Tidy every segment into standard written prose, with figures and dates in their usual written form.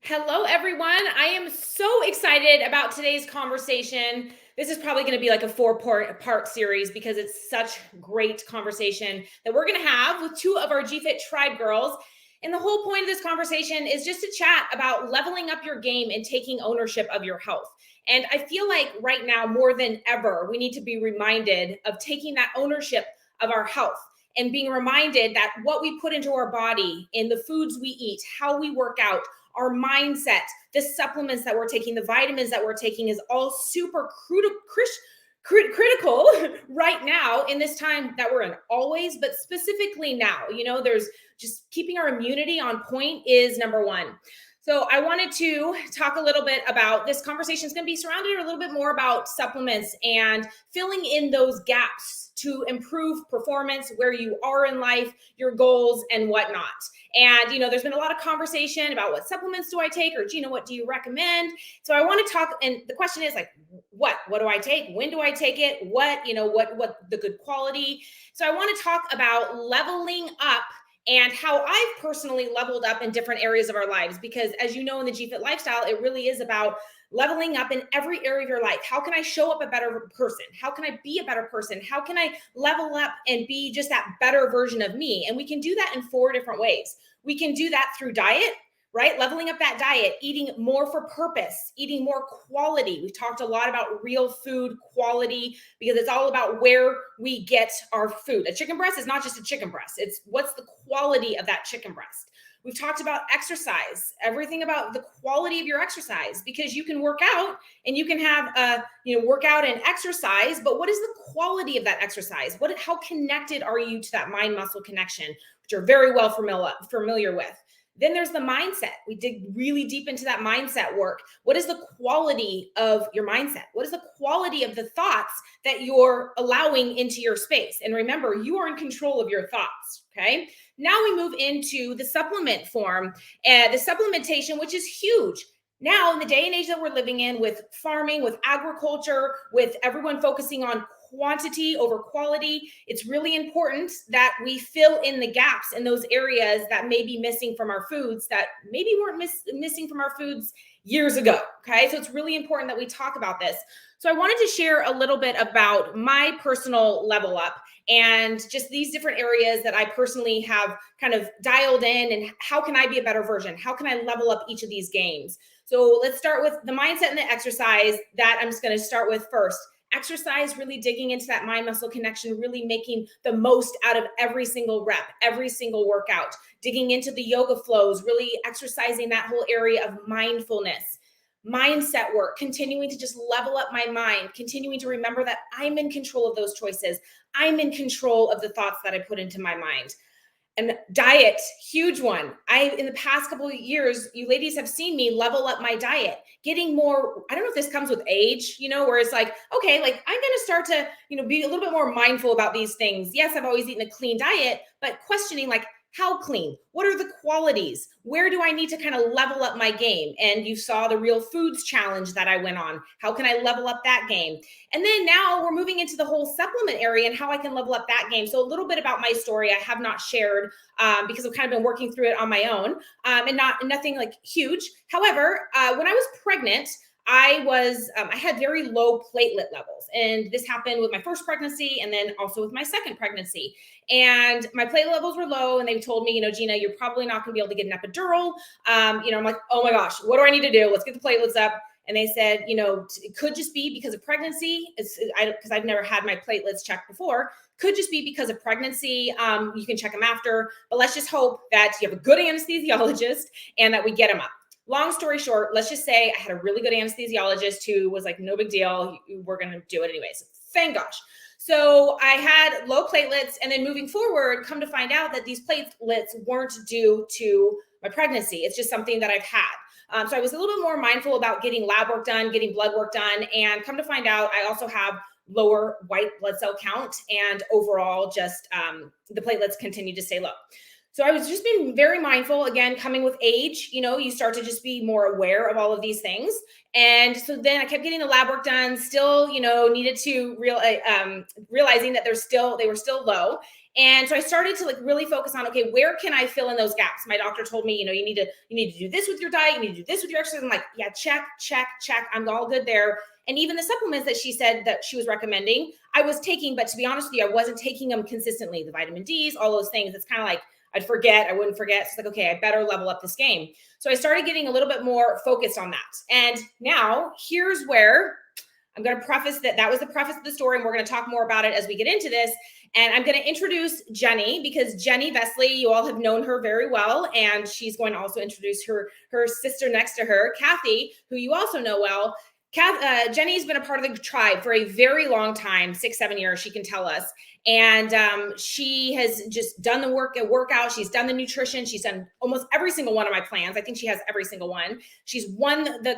Hello, everyone. I am so excited about today's conversation. This is probably going to be like a four-part series because it's such great conversation that we're going to have with two of our GFit Tribe girls. And the whole point of this conversation is just to chat about leveling up your game and taking ownership of your health. And I feel like right now, more than ever, we need to be reminded of taking that ownership of our health and being reminded that what we put into our body, in the foods we eat, how we work out, our mindset, the supplements that we're taking, the vitamins that we're taking is all super critical right now in this time that we're in always, but specifically now. There's just keeping our immunity on point is number one. So I wanted to talk a little bit about this conversation is going to be surrounded a little bit more about supplements and filling in those gaps to improve performance, where you are in life, your goals and whatnot. And, there's been a lot of conversation about what supplements do I take, or Gina, what do you recommend? So I want to talk. And the question is like, what do I take? When do I take it? What the good quality? So I want to talk about leveling up and how I've personally leveled up in different areas of our lives, because as you know, in the GFit lifestyle, it really is about leveling up in every area of your life. How can I show up a better person? How can I be a better person? How can I level up and be just that better version of me? And we can do that in 4 different ways. We can do that through diet, right? Leveling up that diet, eating more for purpose, eating more quality. We've talked a lot about real food quality because it's all about where we get our food. A chicken breast is not just a chicken breast. It's what's the quality of that chicken breast. We've talked about exercise, everything about the quality of your exercise, because you can work out and you can have workout and exercise, but what is the quality of that exercise? How connected are you to that mind muscle connection, which you're very well familiar with? Then there's the mindset. We dig really deep into that mindset work. What is the quality of your mindset? What is the quality of the thoughts that you're allowing into your space? And remember, you are in control of your thoughts, okay? Now we move into the supplement form, the supplementation, which is huge. Now, in the day and age that we're living in, with farming, with agriculture, with everyone focusing on quantity over quality, it's really important that we fill in the gaps in those areas that may be missing from our foods, that maybe weren't missing from our foods years ago. Okay, so it's really important that we talk about this. So I wanted to share a little bit about my personal level up and just these different areas that I personally have kind of dialed in, and how can I be a better version? How can I level up each of these games? So let's start with the mindset and the exercise that I'm just going to start with first. Exercise, really digging into that mind muscle connection, really making the most out of every single rep, every single workout, digging into the yoga flows, really exercising that whole area of mindfulness, mindset work, continuing to just level up my mind, continuing to remember that I'm in control of those choices. I'm in control of the thoughts that I put into my mind. And diet, huge one. In the past couple of years, you ladies have seen me level up my diet, getting more, I don't know if this comes with age, where it's like, okay, like I'm going to start to, be a little bit more mindful about these things. Yes, I've always eaten a clean diet, but questioning like, how clean? What are the qualities? Where do I need to kind of level up my game? And you saw the Real Foods challenge that I went on. How can I level up that game? And then now we're moving into the whole supplement area and how I can level up that game. So a little bit about my story I have not shared because I've kind of been working through it on my own and nothing like huge. However, when I was pregnant, I had very low platelet levels, and this happened with my first pregnancy and then also with my second pregnancy. And my platelet levels were low, and they told me, Gina, you're probably not going to be able to get an epidural. I'm like, oh my gosh, what do I need to do? Let's get the platelets up. And they said, it could just be because of pregnancy. Because I've never had my platelets checked before. Could just be because of pregnancy. You can check them after, but let's just hope that you have a good anesthesiologist and that we get them up. Long story short, let's just say I had a really good anesthesiologist who was like, no big deal. We're going to do it anyways. Thank gosh. So I had low platelets, and then moving forward, come to find out that these platelets weren't due to my pregnancy. It's just something that I've had. So I was a little bit more mindful about getting lab work done, getting blood work done, and come to find out I also have lower white blood cell count, and overall just the platelets continue to stay low. So I was just being very mindful, again, coming with age, you start to just be more aware of all of these things. And so then I kept getting the lab work done, still, needed to realizing that they were still low. And so I started to like really focus on, okay, where can I fill in those gaps? My doctor told me, you need to do this with your diet. You need to do this with your exercise. I'm like, yeah, check, check, check. I'm all good there. And even the supplements that she said that she was recommending, I was taking, but to be honest with you, I wasn't taking them consistently. The vitamin D's, all those things. It's kind of like, I wouldn't forget. It's like, okay, I better level up this game. So I started getting a little bit more focused on that. And now here's where I'm going to preface that was the preface of the story. And we're going to talk more about it as we get into this. And I'm going to introduce Jenny, because Jenny Vesley, you all have known her very well. And she's going to also introduce her sister next to her, Kathy, who you also know well. Jenny's been a part of the tribe for a very long time, 6-7 years, she can tell us. And she has just done the workout. She's done the nutrition. She's done almost every single one of my plans. I think she has every single one. She's won the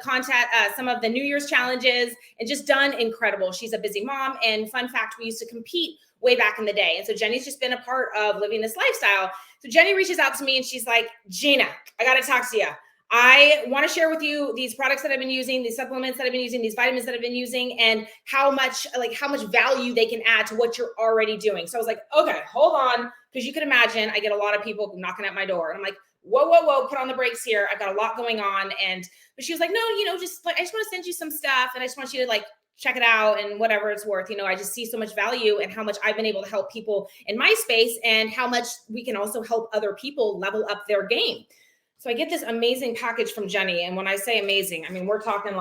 some of the New Year's challenges, and just done incredible. She's a busy mom. And fun fact, we used to compete way back in the day. And so Jenny's just been a part of living this lifestyle. So Jenny reaches out to me and she's like, Gina, I got to talk to you. I want to share with you these products that I've been using, these supplements that I've been using, these vitamins that I've been using, and how much value they can add to what you're already doing. So I was like, okay, hold on. Because you can imagine, I get a lot of people knocking at my door, and I'm like, whoa, put on the brakes here. I've got a lot going on. But she was like, no, I just want to send you some stuff, and I just want you to check it out and whatever it's worth. I just see so much value and how much I've been able to help people in my space, and how much we can also help other people level up their game. So I get this amazing package from Jenny. And when I say amazing, I mean, we're talking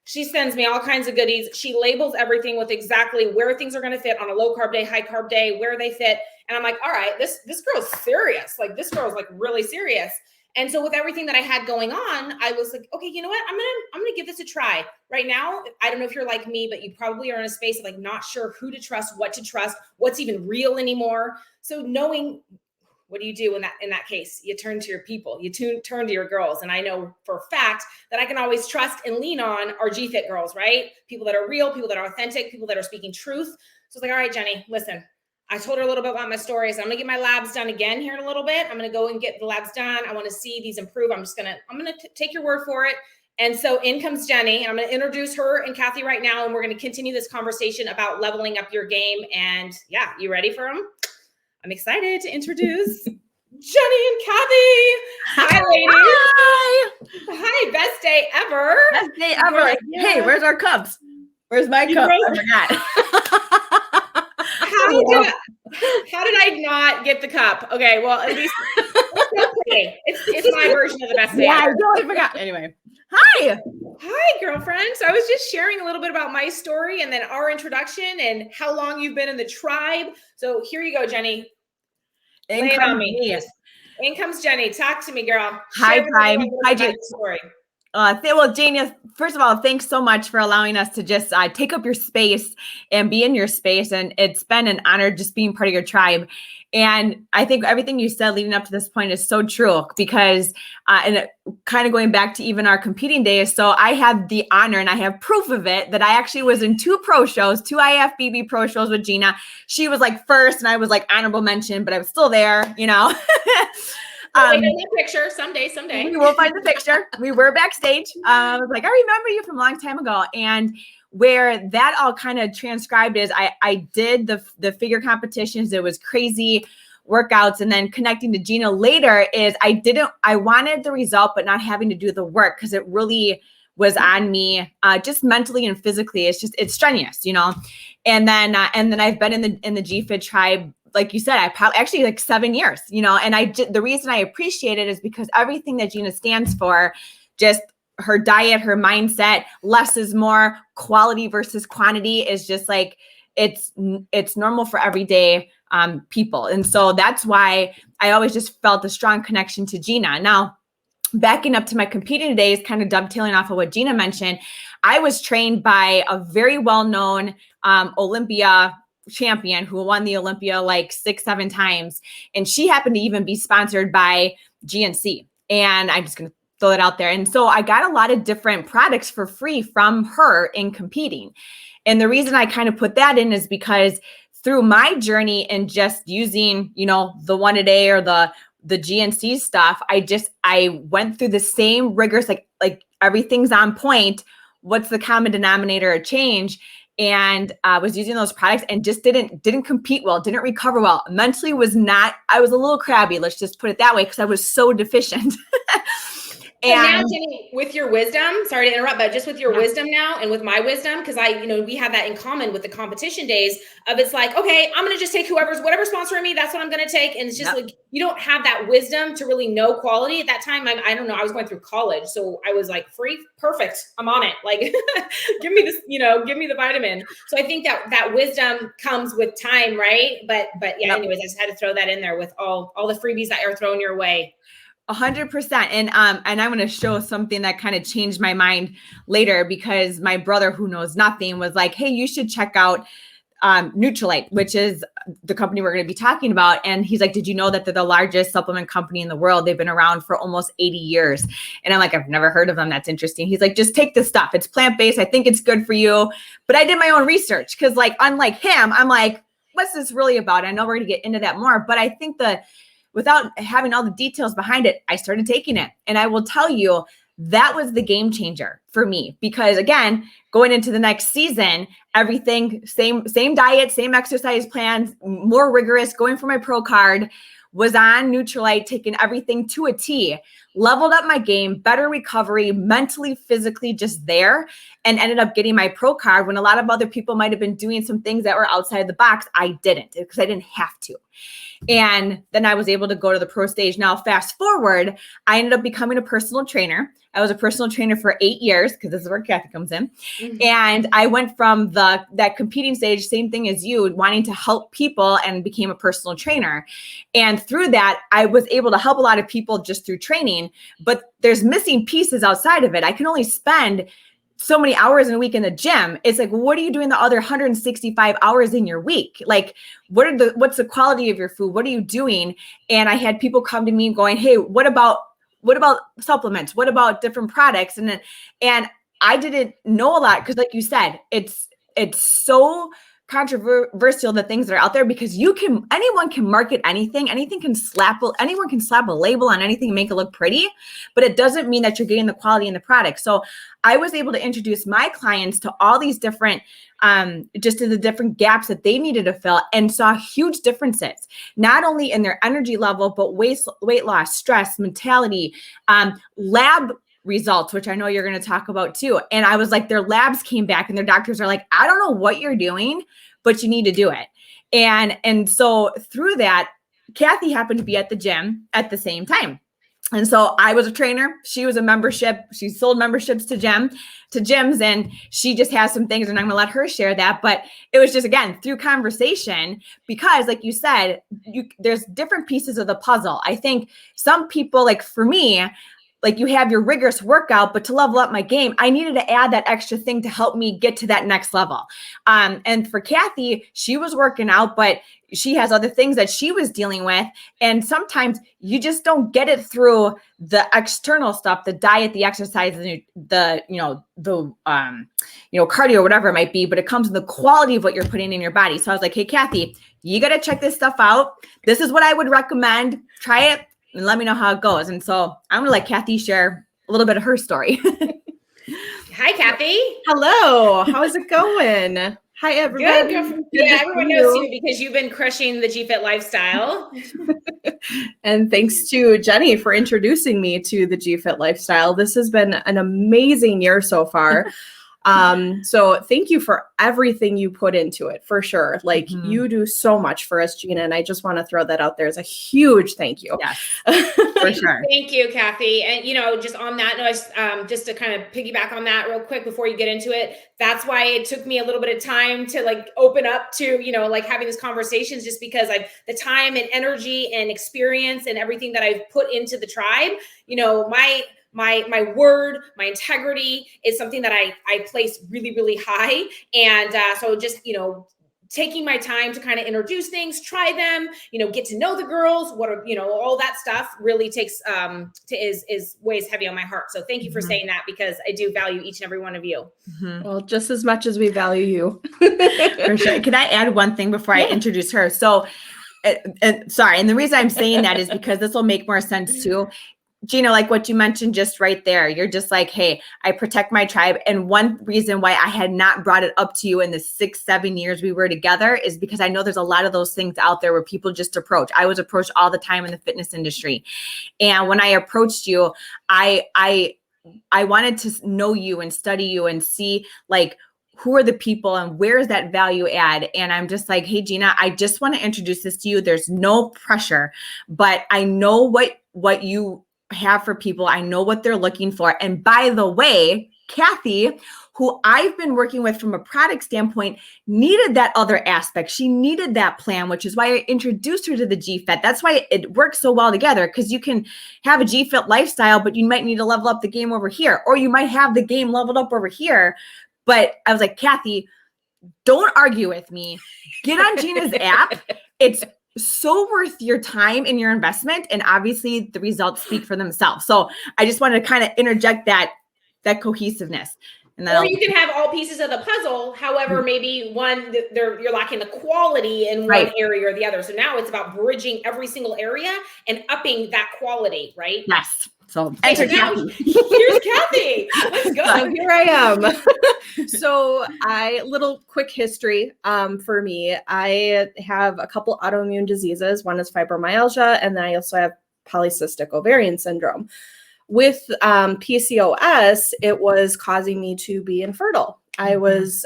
she sends me all kinds of goodies. She labels everything with exactly where things are going to fit on a low carb day, high carb day, where they fit. And I'm like, all right, this girl's serious. This girl's really serious. And so with everything that I had going on, I was like, okay, you know what? I'm going to give this a try. Right now, I don't know if you're like me, but you probably are in a space of not sure who to trust, what's even real anymore. So knowing, what do you do in that case? You turn to your people, you turn to your girls. And I know for a fact that I can always trust and lean on our G-Fit girls, right? People that are real, people that are authentic, people that are speaking truth. So it's like, all right, Jenny, listen, I told her a little bit about my story. So I'm going to get my labs done again here in a little bit. I'm going to go and get the labs done. I want to see these improve. I'm going to take your word for it. And so in comes Jenny, and I'm going to introduce her and Kathy right now. And we're going to continue this conversation about leveling up your game. And yeah, you ready for them? I'm excited to introduce Jenny and Kathy. Hi, ladies. Hi. Hi, best day ever. Best day ever. Yeah. Hey, where's our cups? Where's my cup? I forgot. How did I not get the cup? Okay, well, at least it's my version of the best day ever. I totally forgot. Anyway, hi. Hi, girlfriend. So I was just sharing a little bit about my story and then our introduction and how long you've been in the tribe. So here you go, Jenny. Lay it on me. In comes Jenny. Talk to me, girl. Hi, tribe. Hi, Jane. Story. Well, Jane, first of all, thanks so much for allowing us to just take up your space and be in your space. And it's been an honor just being part of your tribe. And I think everything you said leading up to this point is so true because, and kind of going back to even our competing days. So I have the honor and I have proof of it that I actually was in 2 pro shows, 2 IFBB pro shows with Gina. She was first and I was honorable mention, but I was still there, We'll find the picture someday. We will find the picture. We were backstage. I was like, I remember you from a long time ago. And where that all kind of transcribed is I did the figure competitions. It was crazy workouts. And then connecting to Gina later is I wanted the result, but not having to do the work because it really was on me just mentally and physically. It's strenuous, And then I've been in the G-Fit tribe, like you said, I probably actually 7 years, and the reason I appreciate it is because everything that Gina stands for, just her diet, her mindset, less is more, quality versus quantity is just it's normal for everyday people. And so that's why I always just felt a strong connection to Gina. Now, backing up to my competing days, kind of dovetailing off of what Gina mentioned, I was trained by a very well-known Olympia champion who won the Olympia 6-7 times. And she happened to even be sponsored by GNC. And I'm just going to throw it out there. And so I got a lot of different products for free from her in competing. And the reason I kind of put that in is because through my journey and just using, the 1 a day or the GNC stuff, I went through the same rigorous, like everything's on point. What's the common denominator or change? and was using those products and just didn't compete well, didn't recover well. Mentally I was a little crabby, let's just put it that way, because I was so deficient. And now, Jenny, with your wisdom, sorry to interrupt, but just with your wisdom now and with my wisdom, because we have that in common with the competition days of it's like, okay, I'm going to just take whatever's sponsoring me, that's what I'm going to take. And it's just like, you don't have that wisdom to really know quality at that time. I don't know. I was going through college. So I was like, free, perfect. I'm on it. Like, give me this, give me the vitamin. So I think that wisdom comes with time. Right. But yeah, anyways, I just had to throw that in there with all the freebies that are thrown your way. 100%. And I'm going to show something that kind of changed my mind later, because my brother, who knows nothing, was like, hey, you should check out Nutrilite, which is the company we're going to be talking about. And he's like, did you know that they're the largest supplement company in the world? They've been around for almost 80 years. And I'm like, I've never heard of them. That's interesting. He's like, just take this stuff. It's plant-based. I think it's good for you. But I did my own research, because like, unlike him, I'm like, what's this really about? I know we're going to get into that more, but I think without having all the details behind it, I started taking it. And I will tell you, that was the game changer for me, because again, going into the next season, everything, same diet, same exercise plans, more rigorous, going for my pro card, was on Nutrilite, taking everything to a T, leveled up my game, better recovery, mentally, physically, just there, and ended up getting my pro card when a lot of other people might've been doing some things that were outside the box. I didn't, because I didn't have to. And then I was able to go to the pro stage. Now, fast forward, I ended up becoming a personal trainer. I was a personal trainer for 8 years, because this is where Kathy comes in. Mm-hmm. And I went from that competing stage, same thing as you, wanting to help people, and became a personal trainer. And through that, I was able to help a lot of people just through training, but there's missing pieces outside of it. I can only spend so many hours in a week in the gym. It's like, what are you doing the other 165 hours in your week? Like, what's the quality of your food? What are you doing? And I had people come to me going, hey, what about supplements? What about different products? And I didn't know a lot, because like you said, it's so controversial, the things that are out there, because anyone can market anything. Anyone can slap a label on anything and make it look pretty, but it doesn't mean that you're getting the quality in the product. So I was able to introduce my clients to all these different, just to the different gaps that they needed to fill, and saw huge differences, not only in their energy level, but weight loss, stress, mentality, lab results, which I know you're going to talk about too. And I was like, their labs came back and their doctors are like, I don't know what you're doing, but you need to do it. And so through that, Kathy happened to be at the gym at the same time. And so I was a trainer. She was a membership. She sold memberships to gyms, and she just has some things, and I'm going to let her share that. But it was just, again, through conversation, because like you said, there's different pieces of the puzzle. I think some people, like for me, like you have your rigorous workout, but to level up my game, I needed to add that extra thing to help me get to that next level. And for Kathy, she was working out, but she has other things that she was dealing with. And sometimes you just don't get it through the external stuff, the diet, the exercise, the cardio, whatever it might be, but it comes in the quality of what you're putting in your body. So I was like, hey, Kathy, you got to check this stuff out. This is what I would recommend. Try it and let me know how it goes. And so I'm going to let Kathy share a little bit of her story. Hi, Kathy. Hello. How's it going? Hi, everybody. Good. Yeah, everyone knows you because you've been crushing the G-Fit lifestyle. And thanks to Jenny for introducing me to the G-Fit lifestyle. This has been an amazing year so far. So thank you for everything you put into it, for sure. Like you do so much for us, Gina, and I just want to throw that out there as a huge thank you. Yes, for sure. Thank you, Kathy. And, just on that note, just to kind of piggyback on that real quick before you get into it, that's why it took me a little bit of time to like open up to, having these conversations, just because the time and energy and experience and everything that I've put into the tribe, my word, my integrity is something that I place really, really high. And so just, taking my time to kind of introduce things, try them, get to know the girls, what are, all that stuff really takes, weighs heavy on my heart. So thank you for saying that, because I do value each and every one of you. Well, just as much as we value you. For sure. Can I add one thing before I introduce her? So, and the reason I'm saying that is because this will make more sense too. Gina, like what you mentioned just right there, you're just like, hey, I protect my tribe. And one reason why I had not brought it up to you in the 6-7 years we were together is because I know there's a lot of those things out there where people just approach. I was approached all the time in the fitness industry. And when I approached you, I wanted to know you and study you and see like, who are the people and where is that value add? And I'm just like, hey, Gina, I just want to introduce this to you. There's no pressure, but I know what you have for people. I know what they're looking for. And by the way, Kathy, who I've been working with from a product standpoint, needed that other aspect. She needed that plan, which is why I introduced her to the GFIT. That's why it works so well together, because you can have a GFIT lifestyle, but you might need to level up the game over here, or you might have the game leveled up over here. But I was like, Kathy, don't argue with me. Get on Gina's app. It's so worth your time and your investment. And obviously the results speak for themselves. So I just wanted to kind of interject that cohesiveness. And or you can have all pieces of the puzzle. However, maybe you're lacking the quality in one area or the other. So now it's about bridging every single area and upping that quality, right? Yes. So here's Kathy. Let's go. So here I am. So little quick history for me. I have a couple autoimmune diseases. One is fibromyalgia, and then I also have polycystic ovarian syndrome. With PCOS, it was causing me to be infertile. I was,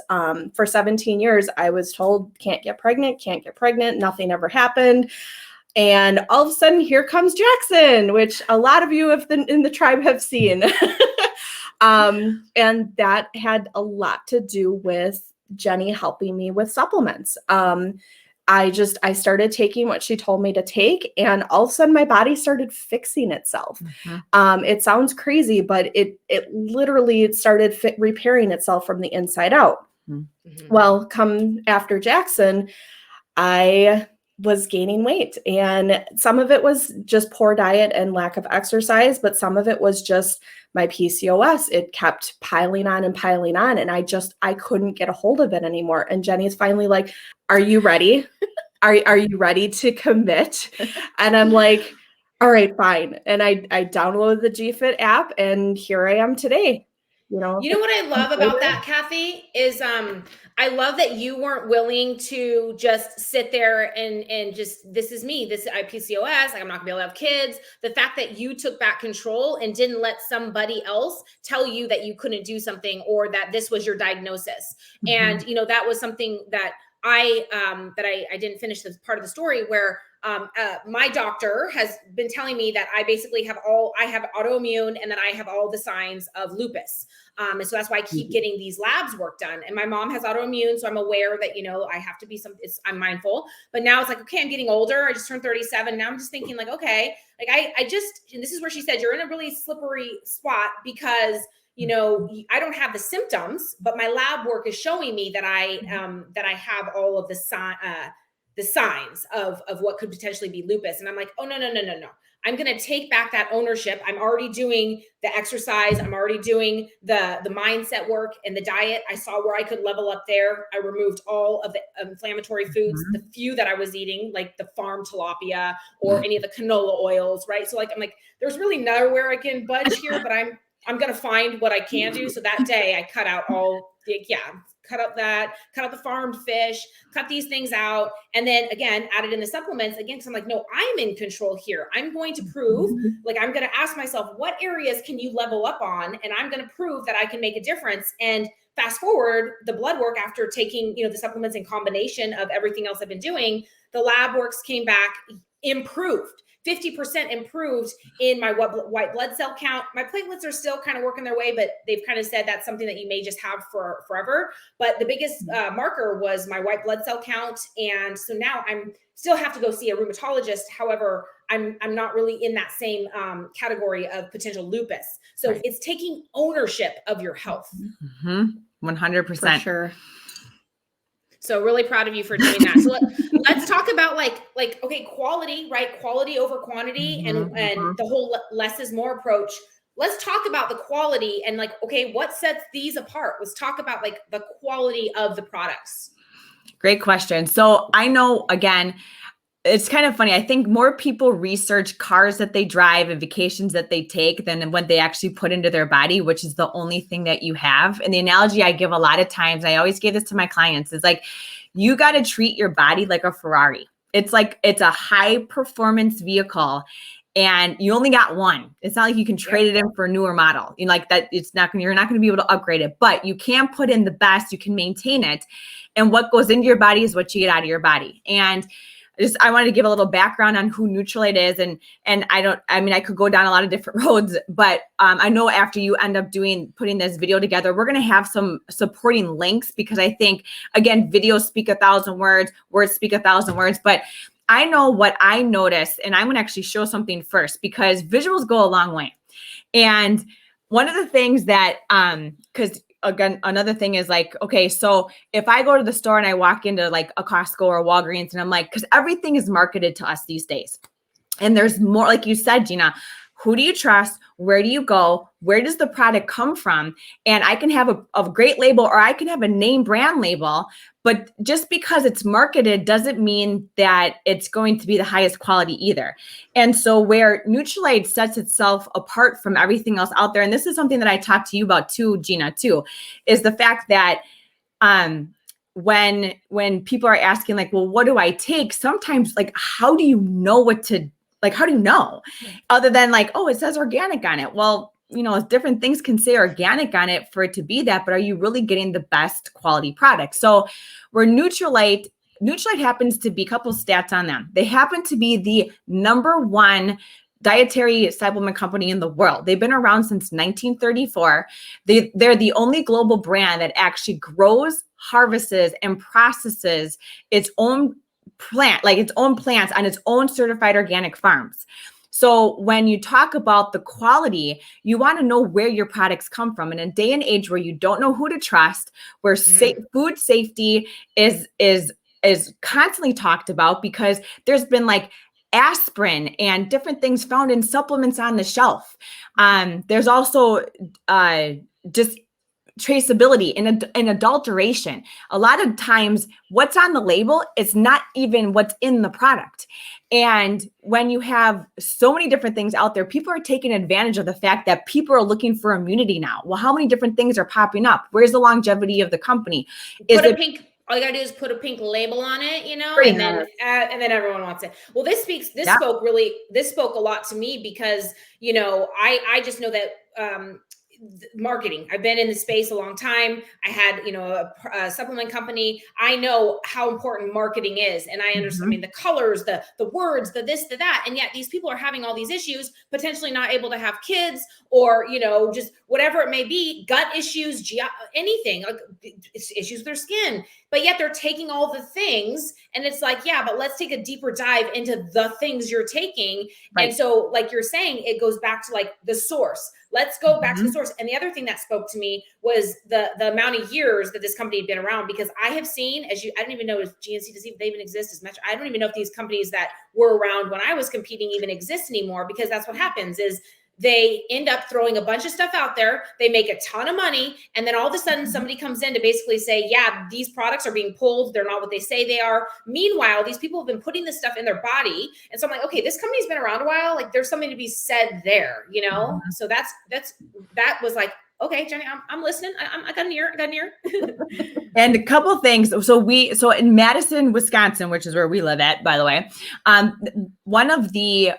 for 17 years, I was told can't get pregnant. Nothing ever happened. And all of a sudden, here comes Jackson, which a lot of you in the tribe have seen. And that had a lot to do with Jenny helping me with supplements. I started taking what she told me to take, and all of a sudden my body started fixing itself. It sounds crazy, but it literally started repairing itself from the inside out. Well, come after Jackson, I was gaining weight, and some of it was just poor diet and lack of exercise, but some of it was just my PCOS. It kept piling on, and I couldn't get a hold of it anymore. And Jenny's finally like, are you ready? Are you ready to commit? And I'm like, all right, fine. And I downloaded the GFIT app, and here I am today. You know what I love about that, Kathy, is I love that you weren't willing to just sit there and just, this is me, I PCOS, like I'm not gonna be able to have kids. The fact that you took back control and didn't let somebody else tell you that you couldn't do something or that this was your diagnosis. And that was something that I didn't finish this part of the story where my doctor has been telling me that I basically have autoimmune, and that I have all the signs of lupus. And so that's why I keep getting these labs work done. And my mom has autoimmune, so I'm aware that, I have to be I'm mindful. But now it's like, okay, I'm getting older. I just turned 37. Now I'm just thinking like, okay, like and this is where she said, you're in a really slippery spot because I don't have the symptoms, but my lab work is showing me that I have all of the signs of what could potentially be lupus. And I'm like, oh, no. I'm going to take back that ownership. I'm already doing the exercise. I'm already doing the mindset work and the diet. I saw where I could level up there. I removed all of the inflammatory foods, the few that I was eating, like the farm tilapia or any of the canola oils, right? So I'm like, there's really nowhere I can budge here, but I'm going to find what I can do. So that day I cut out cut out the farmed fish, cut these things out. And then again, added in the supplements again, because I'm like, no, I'm in control here. I'm going to prove, I'm going to ask myself, what areas can you level up on? And I'm going to prove that I can make a difference. And fast forward the blood work after taking, the supplements in combination of everything else I've been doing, the lab works came back improved. 50% improved in my white blood cell count. My platelets are still kind of working their way, but they've kind of said that's something that you may just have for forever. But the biggest marker was my white blood cell count. And so now I'm still have to go see a rheumatologist. However, I'm not really in that same category of potential lupus. So it's taking ownership of your health. 100%. For sure. So really proud of you for doing that. So let's talk about okay, quality, right? Quality over quantity and the whole less is more approach. Let's talk about the quality and okay, what sets these apart? Let's talk about the quality of the products. Great question. So I know, again, it's kind of funny. I think more people research cars that they drive and vacations that they take than what they actually put into their body, which is the only thing that you have. And the analogy I give a lot of times, I always give this to my clients, is like, you got to treat your body like a Ferrari. It's like, it's a high performance vehicle and you only got one. It's not like you can trade it in for a newer model. You know, like that, you're not going to be able to upgrade it, but you can put in the best, you can maintain it. And what goes into your body is what you get out of your body. And I wanted to give a little background on who Nutrilite is. And I could go down a lot of different roads, but I know after you end up putting this video together, we're going to have some supporting links, because I think, again, videos speak 1,000 words, words speak 1,000 words, but I know what I noticed, and I'm going to actually show something first, because visuals go a long way. And one of the things that, because again, another thing is like, okay, so if I go to the store and I walk into like a Costco or a Walgreens, and I'm like, because everything is marketed to us these days. And there's more, like you said, Gina, who do you trust? Where do you go? Where does the product come from? And I can have a great label, or I can have a name brand label, but just because it's marketed doesn't mean that it's going to be the highest quality either. And so where Nutrilite sets itself apart from everything else out there, and this is something that I talked to you about too, Gina, too, is the fact that when people are asking like, well, what do I take? Sometimes like, how do you know how do you know? Other than like, oh, it says organic on it. Well, you know, different things can say organic on it for it to be that, but are you really getting the best quality product? So where Nutrilite happens to be, a couple stats on them. They happen to be the #1 dietary supplement company in the world. They've been around since 1934. They're the only global brand that actually grows, harvests, and processes its own plants on its own certified organic farms. So when you talk about the quality, you want to know where your products come from. In a day and age where you don't know who to trust, where food safety is constantly talked about, because there's been like aspirin and different things found in supplements on the shelf. There's also just traceability and adulteration. A lot of times what's on the label is not even what's in the product. And when you have so many different things out there, people are taking advantage of the fact that people are looking for immunity now. Well, how many different things are popping up? Where's the longevity of the company? All you gotta do is put a pink label on it, you know, and then everyone wants it. Well, this spoke a lot to me, because, you know, I just know that, marketing. I've been in the space a long time. I had, you know, a supplement company. I know how important marketing is. And I understand, I mean, the colors, the words, the this, the that. And yet these people are having all these issues, potentially not able to have kids, or, you know, just whatever it may be, gut issues, anything, like issues with their skin. But yet they're taking all the things, and it's like, yeah, but let's take a deeper dive into the things you're taking. Right. And so, like you're saying, it goes back to like the source. Let's go back to the source. And the other thing that spoke to me was the amount of years that this company had been around, because I have seen, I don't even know if GNC they even exist as much. I don't even know if these companies that were around when I was competing even exist anymore, because that's what happens is they end up throwing a bunch of stuff out there. They make a ton of money. And then all of a sudden somebody comes in to basically say, yeah, these products are being pulled. They're not what they say they are. Meanwhile, these people have been putting this stuff in their body. And so I'm like, okay, this company's been around a while. Like there's something to be said there, you know? So that was like, okay, Jenny, I'm listening. I got an ear. And a couple things. So in Madison, Wisconsin, which is where we live at, by the way, one of the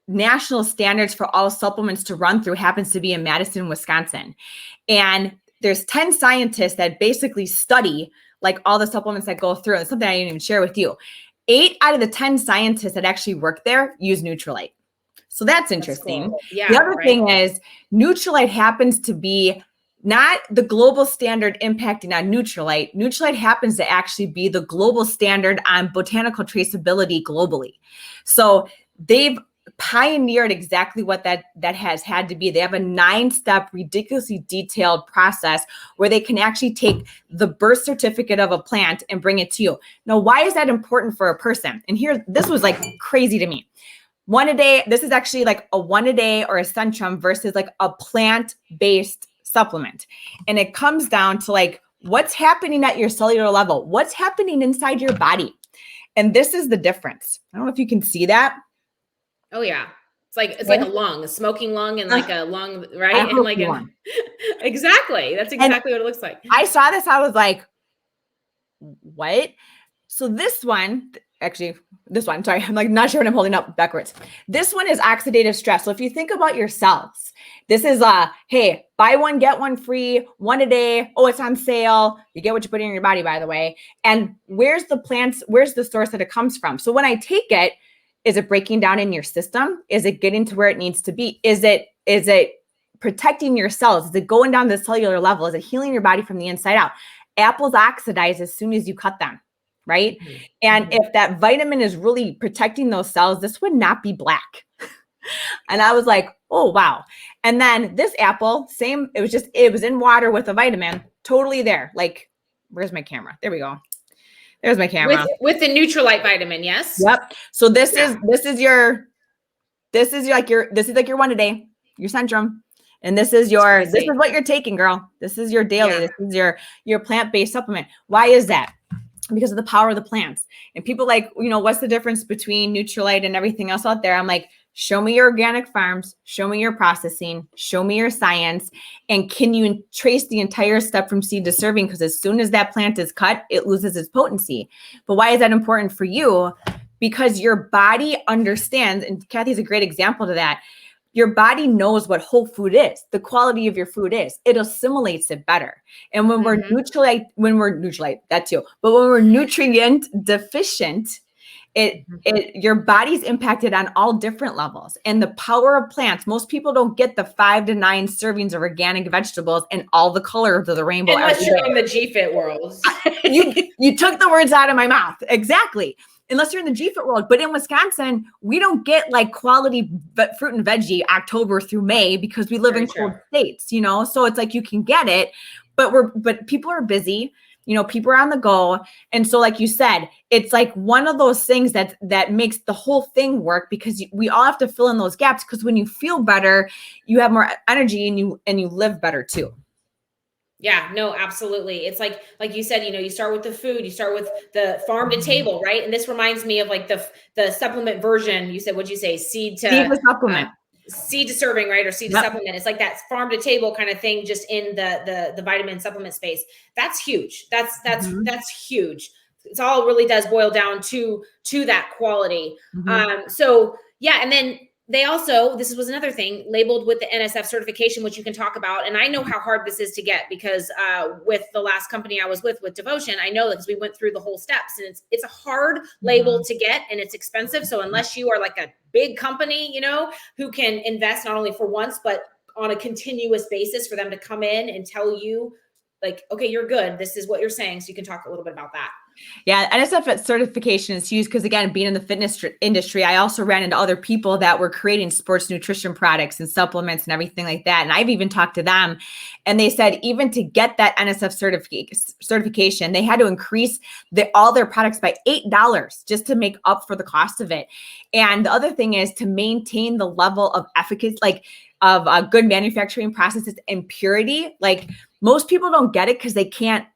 national standards for all supplements to run through happens to be in Madison, Wisconsin. And there's 10 scientists that basically study like all the supplements that go through. It's something I didn't even share with you. 8 out of the 10 scientists that actually work there use Nutrilite. So that's interesting. That's cool. Yeah, the other thing is Nutrilite happens to be not the global standard impacting on Nutrilite. Nutrilite happens to actually be the global standard on botanical traceability globally. So they've pioneered exactly what that has had to be. They have a 9-step, ridiculously detailed process where they can actually take the birth certificate of a plant and bring it to you. Now, why is that important for a person? And this was like crazy to me. 1 a day, this is actually like a 1 a day or a Centrum versus like a plant-based supplement. And it comes down to like what's happening at your cellular level, what's happening inside your body. And this is the difference. I don't know if you can see that. Oh yeah. It's like a lung, a smoking lung, and like a lung, right? And like exactly. That's exactly what it looks like. I saw this. I was like, what? So this one, sorry, I'm like not sure what I'm holding up backwards. This one is oxidative stress. So if you think about your cells, this is hey, buy one, get one free, one a day. Oh, it's on sale. You get what you put in your body, by the way. And where's the source that it comes from? So when I take it, is it breaking down in your system? Is it getting to where it needs to be? Is it protecting your cells? Is it going down to the cellular level? Is it healing your body from the inside out? Apples oxidize as soon as you cut them, right? Mm-hmm. And if that vitamin is really protecting those cells, this would not be black. And I was like, oh, wow. And then this apple, same, it was in water with a vitamin, totally there. Like, where's my camera? There we go. There's my camera. With the Neutralite vitamin, yes. Yep. So this is like your one a day, your Centrum. And this is what you're taking, girl. This is your daily. Yeah. This is your plant-based supplement. Why is that? Because of the power of the plants. And people like, what's the difference between Neutralite and everything else out there? I'm like, show me your organic farms, show me your processing, show me your science. And can you trace the entire step from seed to serving? Because as soon as that plant is cut, it loses its potency. But why is that important for you? Because your body understands, and Kathy's a great example to that. Your body knows what whole food is, the quality of your food is. It assimilates it better. And when we're Neutralite, that too. But when we're nutrient deficient, your body's impacted on all different levels. And the power of plants, most people don't get the 5 to 9 servings of organic vegetables and all the colors of the rainbow. Unless you're in the GFIT world. You took the words out of my mouth. Exactly. Unless you're in the GFIT world. But in Wisconsin, we don't get like quality fruit and veggie October through May because we live in cold states, so it's like you can get it, but people are busy, people are on the go. And so like you said, it's like one of those things that makes the whole thing work, because we all have to fill in those gaps, because when you feel better, you have more energy and you live better too. Yeah, no, absolutely. It's like you said, you start with the food, you start with the farm to table, right? And this reminds me of like the supplement version. You said, what'd you say? Seed to supplement. Seed to serving, right? Or seed to supplement. It's like that farm to table kind of thing, just in the vitamin supplement space. That's huge. That's huge. It's all it really does boil down to that quality. So yeah, and then they also, this was another thing, labeled with the NSF certification, which you can talk about. And I know how hard this is to get, because with the last company I was with Devotion, I know that because we went through the whole steps, and it's a hard label to get, and it's expensive. So unless you are like a big company, who can invest not only for once, but on a continuous basis, for them to come in and tell you like, okay, you're good. This is what you're saying. So you can talk a little bit about that. Yeah, NSF certification is huge, because again, being in the fitness industry, I also ran into other people that were creating sports nutrition products and supplements and everything like that. And I've even talked to them, and they said even to get that NSF certification, they had to increase all their products by $8 just to make up for the cost of it. And the other thing is to maintain the level of efficacy, like of good manufacturing processes and purity. Like most people don't get it because they can't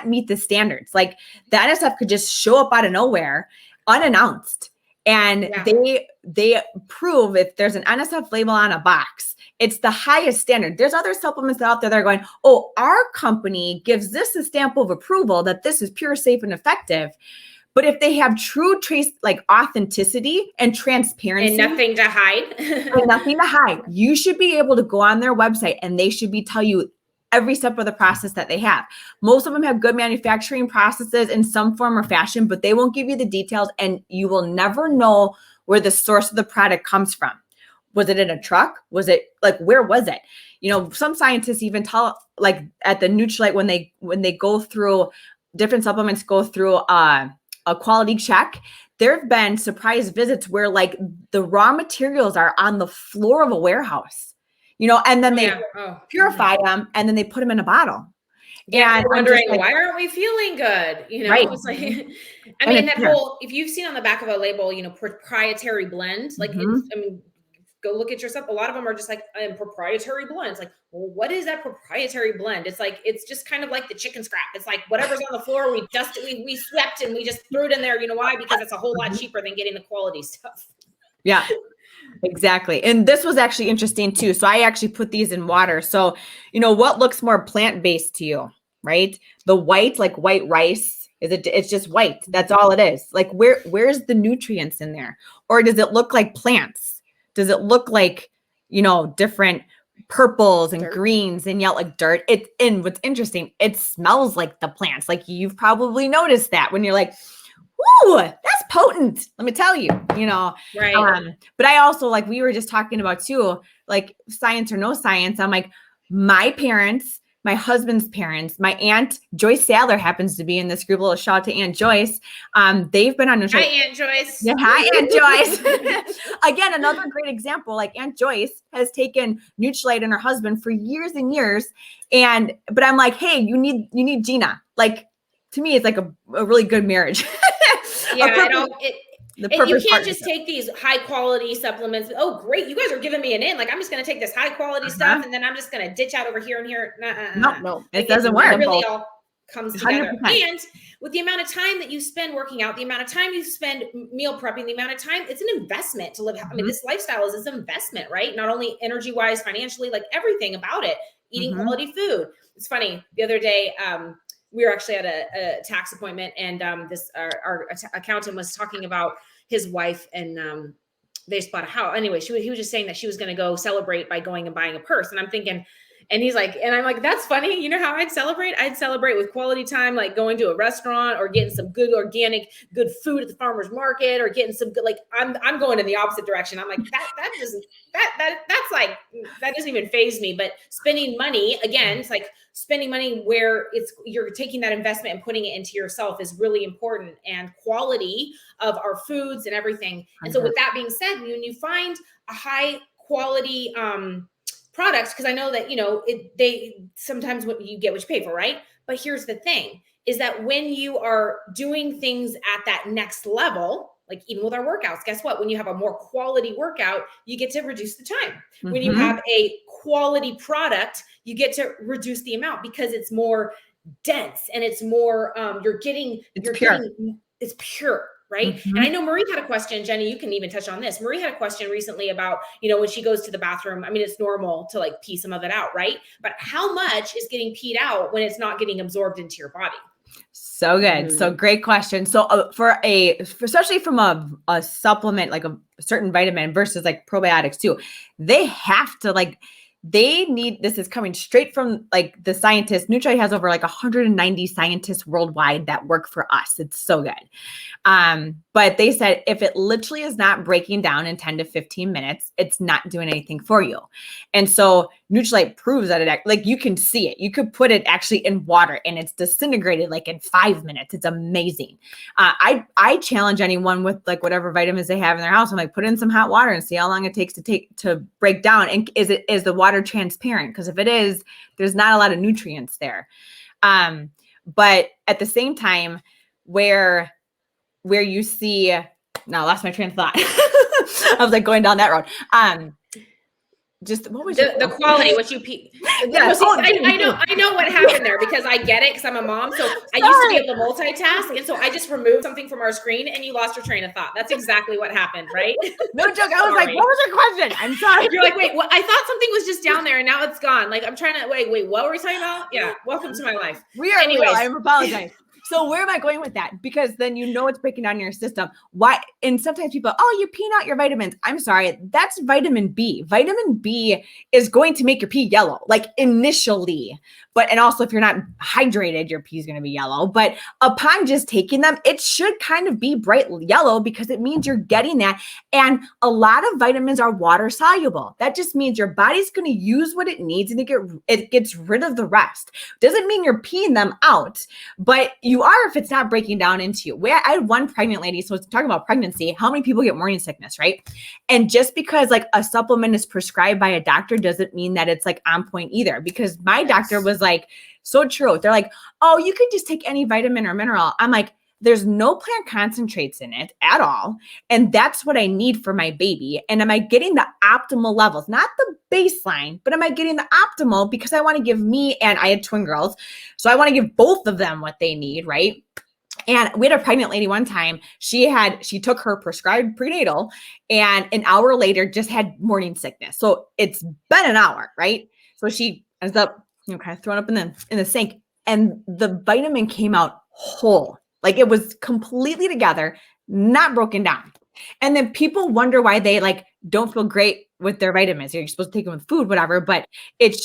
meet the standards. Like the NSF could just show up out of nowhere unannounced, and they prove if there's an NSF label on a box, it's the highest standard. There's other supplements out there that are going, oh, our company gives this a stamp of approval that this is pure, safe, and effective. But if they have true authenticity and transparency and nothing to hide, you should be able to go on their website and they should tell you every step of the process that they have. Most of them have good manufacturing processes in some form or fashion, but they won't give you the details, and you will never know where the source of the product comes from. Was it in a truck? Was it where was it? Some scientists even tell, like at the Neutralite, when they go through different supplements, go through a quality check, there have been surprise visits where like the raw materials are on the floor of a warehouse, and then they purify them and then they put them in a bottle. Yeah, and wondering, why aren't we feeling good? Right. It's like, I mean, that whole, if you've seen on the back of a label, proprietary blend, like, go look at yourself. A lot of them are just like proprietary blends. Like, well, what is that proprietary blend? It's like, it's just kind of like the chicken scrap. It's like whatever's on the floor, we swept and we just threw it in there. You know why? Because it's a whole lot cheaper than getting the quality stuff. Yeah, exactly. And this was actually interesting too. So I actually put these in water. So, what looks more plant-based to you, right? The white, like white rice, it's just white. That's all it is. Like where's the nutrients in there? Or does it look like plants? Does it look like, different purples and greens and yellow, like dirt? And what's interesting, it smells like the plants. Like you've probably noticed that when you're like, ooh, that's potent. Let me tell you, Right. But I also, like we were just talking about too, like science or no science. I'm like, my parents, my husband's parents, my aunt Joyce Sadler happens to be in this group. A little shout out to Aunt Joyce. They've been on the show. Hi, Aunt Joyce. Yeah, hi, Aunt Joyce. Again, another great example. Like Aunt Joyce has taken Nutrilite and her husband for years and years. But I'm like, hey, you need Gina. Like, to me, it's like a really good marriage. Yeah, you can't just take these high quality supplements. Oh, great. You guys are giving me an in. Like, I'm just going to take this high quality stuff and then I'm just going to ditch out over here and here. No, it doesn't work. It really all comes together. 100%. And with the amount of time that you spend working out, the amount of time you spend meal prepping, the amount of time, it's an investment to live. I mean, this lifestyle is an investment, right? Not only energy wise, financially, like everything about it, eating quality food. It's funny. The other day, we were actually at a tax appointment and our accountant was talking about his wife and they just bought a house. Anyway, he was just saying that she was going to go celebrate by going and buying a purse. And I'm thinking, and he's like, and I'm like, that's funny. You know how I'd celebrate? I'd celebrate with quality time, like going to a restaurant or getting some good organic, good food at the farmer's market or getting some good, like I'm going in the opposite direction. I'm like, that's like, that doesn't even faze me, but spending money again, it's like spending money where you're taking that investment and putting it into yourself is really important, and quality of our foods and everything. And so with that being said, when you find a high quality, products, because I know that, they sometimes what you get what you pay for, right? But here's the thing is that when you are doing things at that next level, like even with our workouts, guess what? When you have a more quality workout, you get to reduce the time. When you have a quality product, you get to reduce the amount because it's more dense and it's more, it's pure. Right. And I know Marie had a question, Jenny, you can even touch on this. Marie had a question recently about, when she goes to the bathroom, I mean, it's normal to like pee some of it out, right? But how much is getting peed out when it's not getting absorbed into your body? So good. So great question. So especially from a supplement, like a certain vitamin versus like probiotics too, they have to this is coming straight from like the scientists. Nutrilite has over like 190 scientists worldwide that work for us. It's so good. But they said if it literally is not breaking down in 10 to 15 minutes, it's not doing anything for you. And so Nutrilite proves that like you can see it. You could put it actually in water and it's disintegrated like in 5 minutes. It's amazing. I challenge anyone with like whatever vitamins they have in their house. I'm like, put in some hot water and see how long it takes to break down. And is the water transparent? Because if it is, there's not a lot of nutrients there. But at the same time, where you see, now I lost my train of thought. I was like going down that road. Just what was the quality, what you yeah, I know what happened there because I get it because I'm a mom. So I used to be able to multitask. And so I just removed something from our screen and you lost your train of thought. That's exactly what happened, right? No joke. I was like, what was your question? I'm sorry. You're like, wait, what? I thought something was just down there and now it's gone. Like I'm trying to wait, what were we talking about? Yeah. Welcome to my life. Anyways. I apologize. So where am I going with that? Because then it's breaking down your system. Why? And sometimes people, you're peeing out your vitamins. I'm sorry. That's vitamin B. Vitamin B is going to make your pee yellow, like initially. And also if you're not hydrated, your pee is going to be yellow. But upon just taking them, it should kind of be bright yellow because it means you're getting that. And a lot of vitamins are water soluble. That just means your body's going to use what it needs and it gets rid of the rest. Doesn't mean you're peeing them out, but you are if it's not breaking down into you. I had one pregnant lady, so talking about pregnancy, how many people get morning sickness, right? And just because like a supplement is prescribed by a doctor doesn't mean that it's like on point either, because my doctor was like, so true. They're like, you could just take any vitamin or mineral. I'm like, there's no plant concentrates in it at all. And that's what I need for my baby. And am I getting the optimal levels? Not the baseline, but am I getting the optimal? Because I want to give me, and I had twin girls, so I want to give both of them what they need, right? And we had a pregnant lady one time. She took her prescribed prenatal and an hour later just had morning sickness. So it's been an hour, right? So she ends up, kind of thrown up in the sink, and the vitamin came out whole. Like it was completely together, not broken down. And then people wonder why they don't feel great with their vitamins. You're supposed to take them with food, whatever, but it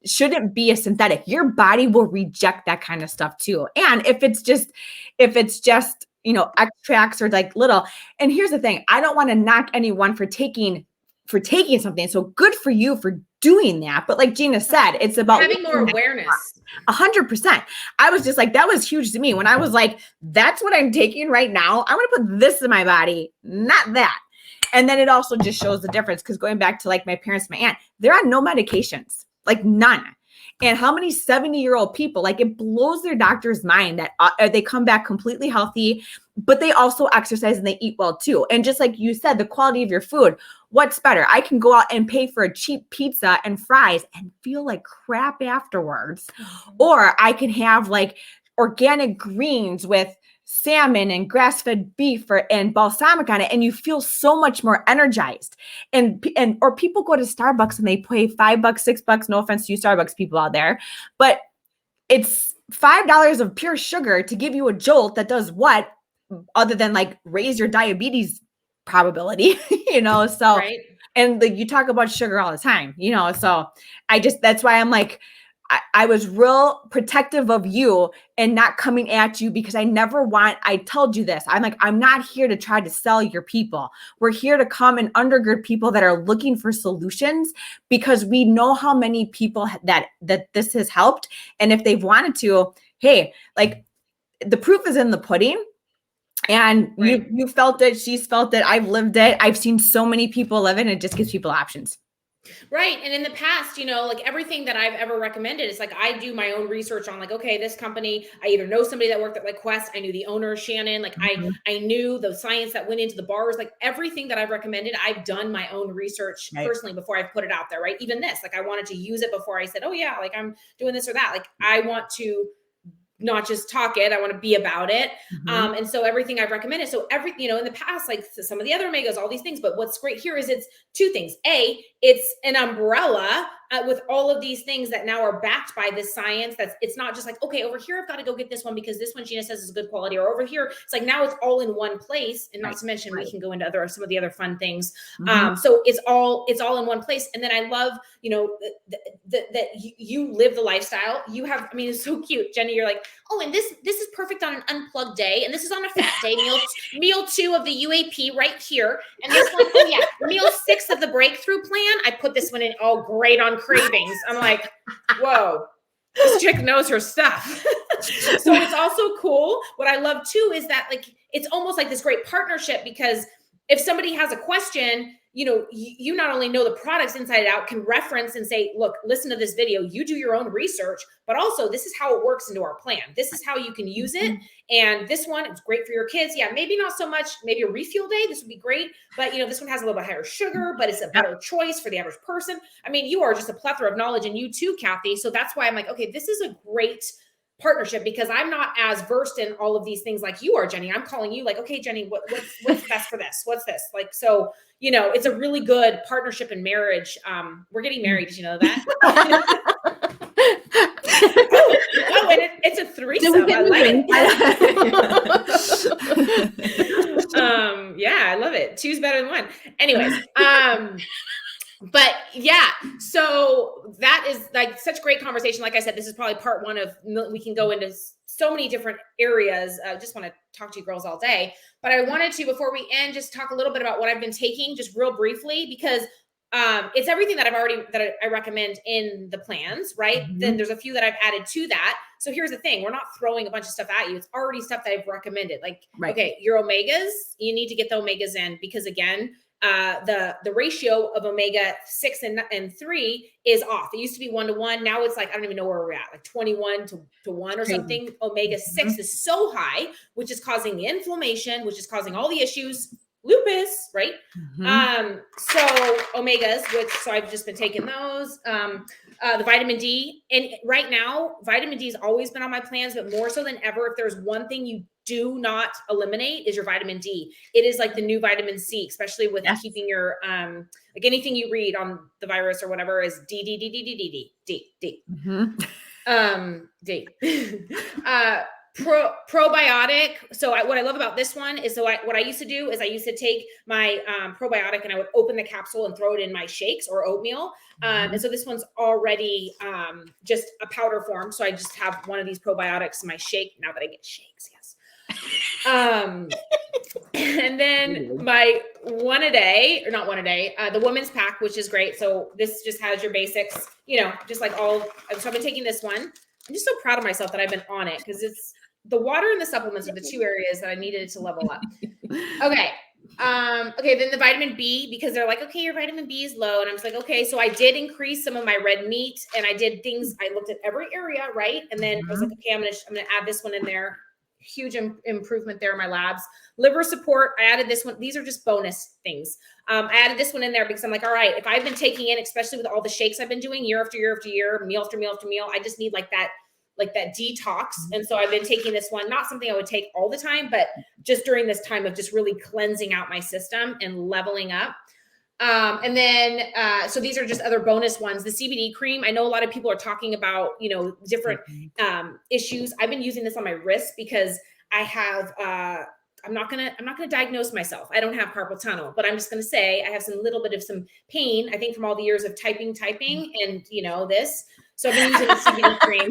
shouldn't be a synthetic. Your body will reject that kind of stuff too. And if it's just, extracts or little, and here's the thing, I don't want to knock anyone for taking something. So good for you for doing that. But like Gina said, it's about having more awareness. 100%. I was just that was huge to me when I was like, that's what I'm taking right now. I want to put this in my body, not that. And then it also just shows the difference, because going back to my parents, my aunt, they're on no medications, none. And how many 70-year-old people, it blows their doctor's mind that they come back completely healthy, but they also exercise and they eat well too. And just like you said, the quality of your food, what's better? I can go out and pay for a cheap pizza and fries and feel like crap afterwards. Or I can have organic greens with salmon and grass-fed beef and balsamic on it, and you feel so much more energized. Or people go to Starbucks and they pay $5, $6. No offense to you Starbucks people out there, but it's $5 of pure sugar to give you a jolt that does what, other than raise your diabetes probability, so Right. And you talk about sugar all the time, so that's why I'm I was real protective of you and not coming at you, because I told you this. I'm not here to try to sell your people. We're here to come and undergird people that are looking for solutions, because we know how many people that this has helped. And if they've wanted to, hey, the proof is in the pudding. And right. you felt it. She's felt it. I've lived it. I've seen so many people live it. And it just gives people options. Right. And in the past, everything that I've ever recommended is I do my own research on okay, this company, I either know somebody that worked at Quest. I knew the owner, Shannon, I knew the science that went into the bars, everything that I've recommended, I've done my own research personally before I put it out there. Right. Even this, I wanted to use it before I said, oh yeah, I'm doing this or that. I want to not just talk it, I want to be about it. And so everything I've recommended. So in the past, some of the other omegas, all these things, but what's great here is it's two things. A, it's an umbrella with all of these things that now are backed by this science. It's not just okay, over here, I've got to go get this one because this one Gina says is good quality, or over here, it's now it's all in one place. And not to mention, we can go into some of the other fun things. So it's all in one place. And then I love, that you live the lifestyle you have. I mean, it's so cute, Jenny. You're oh, and this is perfect on an unplugged day, and this is on a fat day. Meal 2 of the UAP right here, and this one, oh yeah, meal 6 of the breakthrough plan. I put this one in. Oh, great on cravings. I'm whoa, this chick knows her stuff. So it's also cool. What I love too is that it's almost this great partnership, because if somebody has a question, you not only know the products inside out, can reference and say, look, listen to this video, you do your own research, but also this is how it works into our plan. This is how you can use it. And this one, it's great for your kids. Yeah, maybe not so much, maybe a refuel day, this would be great. But this one has a little bit higher sugar, but it's a better choice for the average person. I mean, you are just a plethora of knowledge, and you too, Kathy. So that's why I'm okay, this is a great partnership, because I'm not as versed in all of these things like you are, Jenny. I'm calling you okay, Jenny, what's best for this? What's this? So, it's a really good partnership and marriage. We're getting married. Did you know that? Oh, and it's a threesome. I like it. Yeah, I love it. Two's better than one. Anyways, but yeah, so that is such great conversation. Like I said, this is probably part 1 of, we can go into so many different areas. I just want to talk to you girls all day, but I wanted to, before we end, just talk a little bit about what I've been taking, just real briefly, because it's everything that I recommend in the plans, right? Then there's a few that I've added to that. So here's the thing. We're not throwing a bunch of stuff at you. It's already stuff that I've recommended. Okay, your omegas, you need to get the omegas in, because again, the ratio of omega-6 and 3 is off. It used to be 1-to-1. Now it's like, I don't even know where we're at, like 21 to 1 or something. Omega-6 is so high, which is causing the inflammation, which is causing all the issues, lupus, right? So omegas, so I've just been taking those. The vitamin D, and right now, vitamin D has always been on my plans, but more so than ever, if there's one thing you do not eliminate is your vitamin D. It is like the new vitamin C, especially with keeping your, like anything you read on the virus or whatever is D. Probiotic. So what I love about this one is, what I used to do is I used to take my probiotic and I would open the capsule and throw it in my shakes or oatmeal. And so this one's already just a powder form. So I just have one of these probiotics in my shake now that I get shakes. Yes. And then my the women's pack, which is great. So this just has your basics, just like so I've been taking this one. I'm just so proud of myself that I've been on it, because it's the water and the supplements are the two areas that I needed to level up. Okay. Then the vitamin B, because they're like, okay, your vitamin B is low. And I was like, okay. So I did increase some of my red meat, and I did things. I looked at every area. Right. And then I was like, okay, I'm going to add this one in there. Huge improvement there in my labs. Liver support, I added this one. These are just bonus things. I added this one in there because I'm like, all right, if I've been taking in, especially with all the shakes I've been doing year after year after year, meal after meal after meal, I just need like that detox. And so I've been taking this one, not something I would take all the time, but just during this time of just really cleansing out my system and leveling up. And then, so these are just other bonus ones. The CBD cream, I know a lot of people are talking about, different issues. I've been using this on my wrist because I have, I'm not going to diagnose myself. I don't have carpal tunnel, but I'm just going to say I have some little bit of some pain, I think from all the years of typing and, this. So I've been using the CBD cream.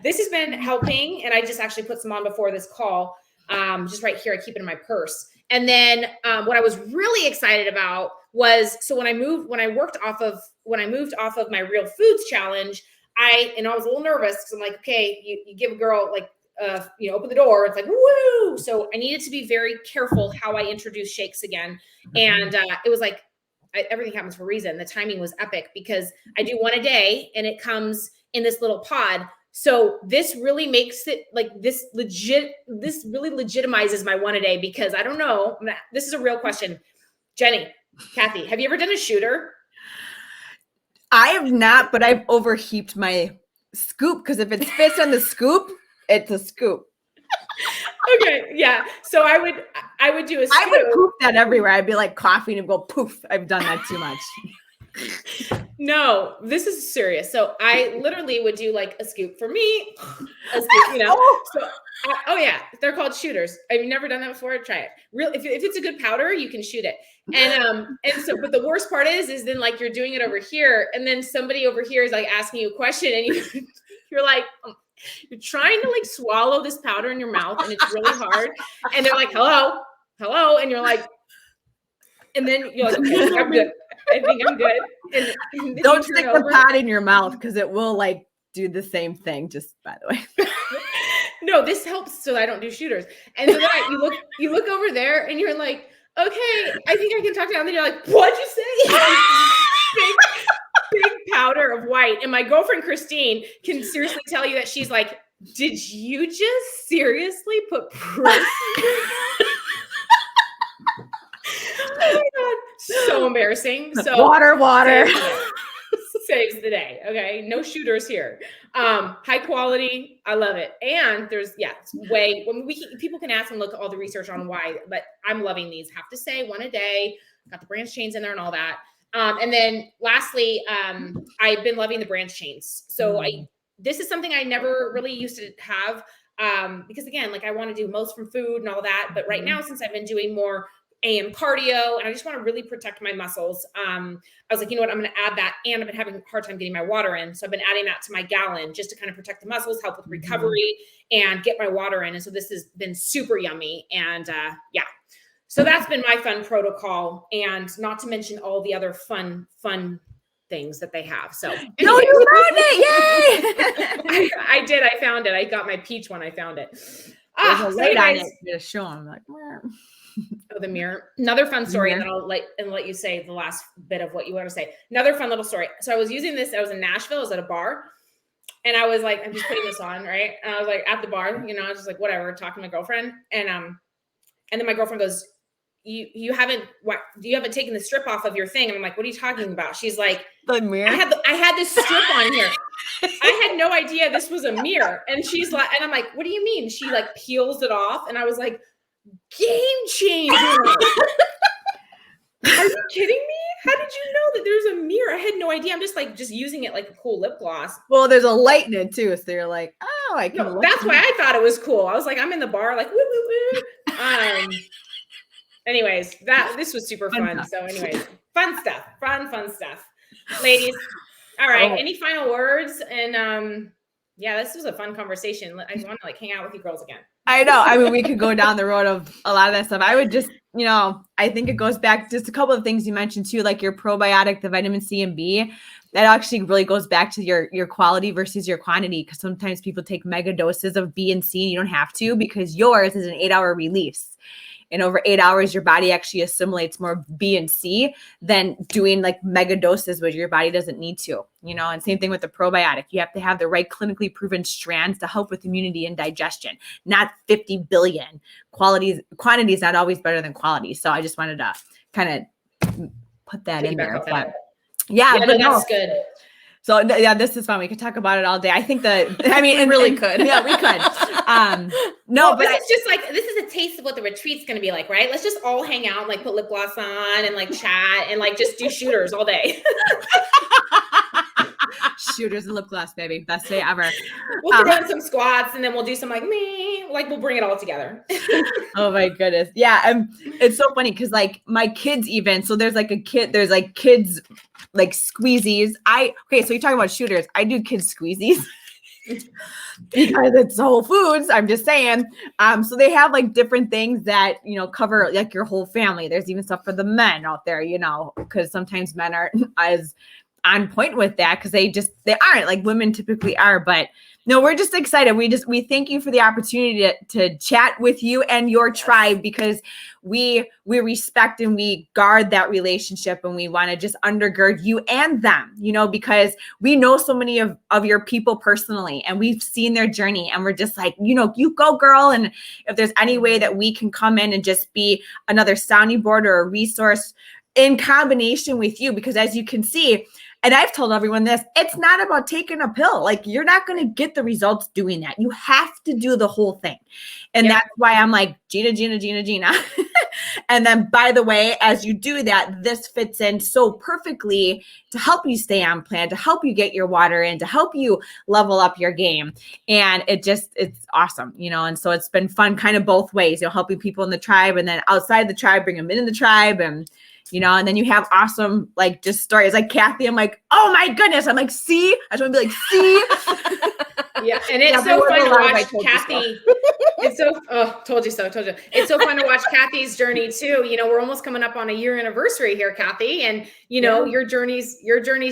This has been helping. And I just actually put some on before this call. Just right here, I keep it in my purse. And then what I was really excited about was, so when I moved off of my Real Foods challenge, I was a little nervous because I'm like, okay, you give a girl like, open the door. It's like, woo. So I needed to be very careful how I introduce shakes again. And it was like, everything happens for a reason. The timing was epic because I do one a day and it comes in this little pod. So this really makes it like this really legitimizes my one a day, because I don't know. This is a real question. Jenny, Kathy, have you ever done a shooter? I have not, but I've overheaped my scoop, because if it fits on the scoop, it's a scoop. Okay. Yeah. So I would do a scoop. I would poof that everywhere. I'd be like coughing and go poof. I've done that too much. No, this is serious. So I literally would do like a scoop for me, a scoop, So, oh yeah, they're called shooters. I've never done that before. Try it. If it's a good powder, you can shoot it. And so, but the worst part is then like you're doing it over here, and then somebody over here is like asking you a question, and you're like, you're trying to like swallow this powder in your mouth, and it's really hard. And they're like, hello, and you're like, and then you're like, okay, I'm good. I think I'm good. And don't stick the pot in your mouth, because it will like do the same thing. Just by the way. No, this helps so I don't do shooters. And so then you look over there and you're like, okay, I think I can talk to you. And then you're like, what'd you say? big powder of white. And my girlfriend Christine can seriously tell you that she's like, did you just seriously put press? Oh my God. So embarrassing. So water saves the day. Okay. No shooters here. High quality. I love it. And there's, people can ask and look at all the research on why, but I'm loving these. Have to say, one a day, got the branch chains in there and all that. And then lastly, I've been loving the branch chains. So this is something I never really used to have, because again, like I want to do most from food and all that. But right now, since I've been doing more AM cardio and I just want to really protect my muscles, I was like, you know what, I'm going to add that. And I've been having a hard time getting my water in. So I've been adding that to my gallon just to kind of protect the muscles, help with recovery and get my water in. And so this has been super yummy. And so that's been my fun protocol, and not to mention all the other fun things that they have. So no, you found it. Yay. I did. I found it. I got my peach one. I found it. There's a light on it to show them like, Oh, the mirror. Another fun story, and Mirror. then I'll let you say the last bit of what you want to say. Another fun little story. So I was using this. I was in Nashville. I was at a bar, and I was like, I'm just putting this on, right? And I was like at the bar, I was just like whatever, talking to my girlfriend, and then my girlfriend goes, you haven't taken the strip off of your thing, and I'm like, what are you talking about? She's like, The mirror. I had this strip on here. I had no idea this was a mirror, and she's like, and I'm like, what do you mean? She like peels it off, and I was like, game changer. Are you kidding me? How did you know that there's a mirror? I had no idea. I'm just using it like a cool lip gloss. Well, there's a light in it too, so you're like, oh, I can. No, that's why I thought it was cool. I was like, I'm in the bar, like woo woo woo. Anyways, this was super fun. So, anyways, fun stuff, ladies. All right. Oh. Any final words? And yeah, this was a fun conversation. I want to like hang out with you girls again. I know. I mean, we could go down the road of a lot of that stuff. I would just, I think it goes back just a couple of things you mentioned too, like your probiotic, the vitamin C and B. That actually really goes back to your quality versus your quantity, because sometimes people take mega doses of B and C. You don't have to, because yours is an 8-hour release. And over 8 hours, your body actually assimilates more B and C than doing like mega doses, which your body doesn't need to, and same thing with the probiotic. You have to have the right clinically proven strands to help with immunity and digestion, not 50 billion. Quantity is not always better than quality. So I just wanted to kind of put that in there. But yeah, but that's good. So yeah, this is fun. We could talk about it all day. I think we really could. Yeah, we could. No, but it's just like, this is a taste of what the retreat's going to be like, right? Let's just all hang out, and like put lip gloss on and like chat and like just do shooters all day. Shooters and lip gloss, baby. Best day ever. We'll throw in some squats, and then we'll do some we'll bring it all together. Oh my goodness. Yeah. It's so funny because like my kids so there's like kids like squeezies. So you're talking about shooters. I do kids squeezies. Because it's Whole Foods, I'm just saying. So they have like different things that, cover like your whole family. There's even stuff for the men out there, because sometimes men aren't as on point with that, because they aren't like women typically are. But no, we're just excited. We thank you for the opportunity to chat with you and your tribe, because we respect and we guard that relationship, and we want to just undergird you and them, because we know so many of your people personally, and we've seen their journey, and we're just like, you go girl. And if there's any way that we can come in and just be another sounding board or a resource in combination with you, because as you can see, and I've told everyone this, it's not about taking a pill. Like, you're not going to get the results doing that. You have to do the whole thing. And that's why I'm like, Gina. And then, by the way, as you do that, this fits in so perfectly to help you stay on plan, to help you get your water in, to help you level up your game. And it's awesome, and so it's been fun kind of both ways, helping people in the tribe, and then outside the tribe, bring them into the tribe. And then you have awesome, like, just stories like Kathy. I'm like, oh my goodness. I'm like, see? I just want to be like, see? Yeah. And it's so fun to watch Kathy. Told you so. It's so fun to watch Kathy's journey too. We're almost coming up on a year anniversary here, Kathy. And, your journey's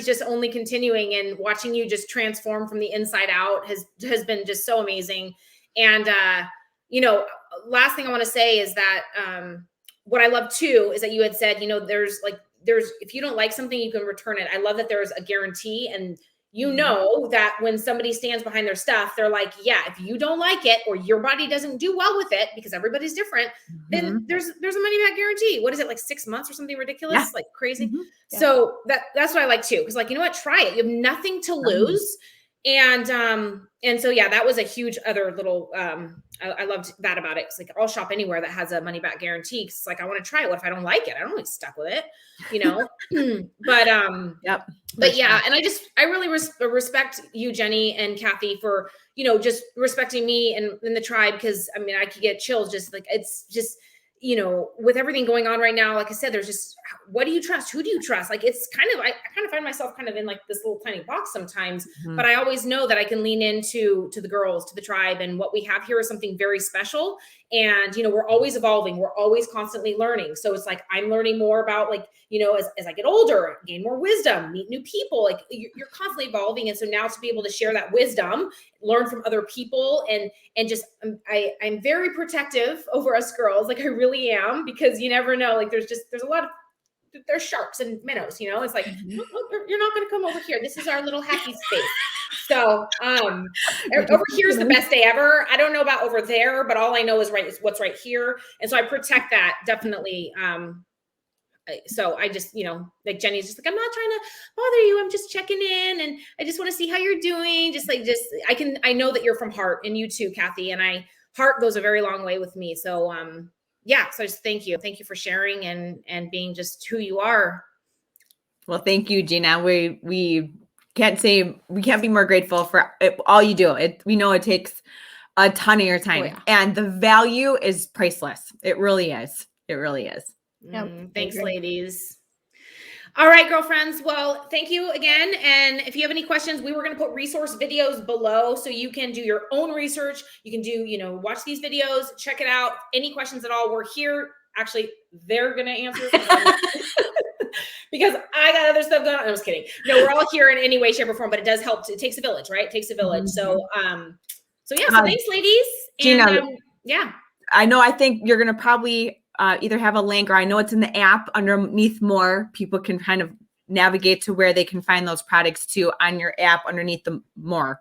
just only continuing, and watching you just transform from the inside out has been just so amazing. And, last thing I want to say is that, what I love too is that you had said, there's if you don't like something, you can return it. I love that there's a guarantee, and that when somebody stands behind their stuff, they're like, yeah, if you don't like it, or your body doesn't do well with it, because everybody's different, then there's a money back guarantee. What is it, like 6 months or something ridiculous, like crazy? Yeah. So that's what I like too. Because like, try it. You have nothing to lose. And so, yeah, that was a huge other little, I loved that about it. It's like, I'll shop anywhere that has a money back guarantee. Cause it's like, I want to try it. What if I don't like it? I don't want to be stuck with it, but yeah. And I really respect you, Jenny and Kathy, for, just respecting me and the tribe. Cause I mean, I could get chills, just like, it's just, with everything going on right now, like I said, there's just, what do you trust? Who do you trust? Like, it's kind of, I kind of find myself kind of in like this little tiny box sometimes, but I always know that I can lean into the girls, to the tribe. And what we have here is something very special. And, we're always evolving. We're always constantly learning. So it's like, I'm learning more about, like, as I get older, gain more wisdom, meet new people, like you're constantly evolving. And so now to be able to share that wisdom, learn from other people, and just, I'm very protective over us girls. Like, I really really am, because you never know. Like there's a lot of, there's sharks and minnows, you know, it's like, you're not going to come over here. This is our little happy space. So over here is the best day ever. I don't know about over there, but all I know is what's right here. And so I protect that definitely. So I just, you know, like Jenny's just like, I'm not trying to bother you. I'm just checking in and I just want to see how you're doing. I know that you're from heart, and you too, Kathy. And heart goes a very long way with me. So, yeah. So just thank you. Thank you for sharing and being just who you are. Well, thank you, Gina. We can't be more grateful for all you do. We know it takes a ton of your time, and the value is priceless. It really is. It really is. Thanks, ladies. All right, girlfriends. Well, thank you again. And if you have any questions, we were going to put resource videos below so you can do your own research. You can do, watch these videos, check it out. Any questions at all, we're here. Actually, they're going to answer because I got other stuff going on. I was kidding. No, we're all here in any way, shape, or form, but it does help. It takes a village, right? It takes a village. So yeah. So thanks, ladies. Gina, and yeah. I think you're going to probably either have a link, or I know it's in the app underneath more. People can kind of navigate to where they can find those products too on your app underneath the more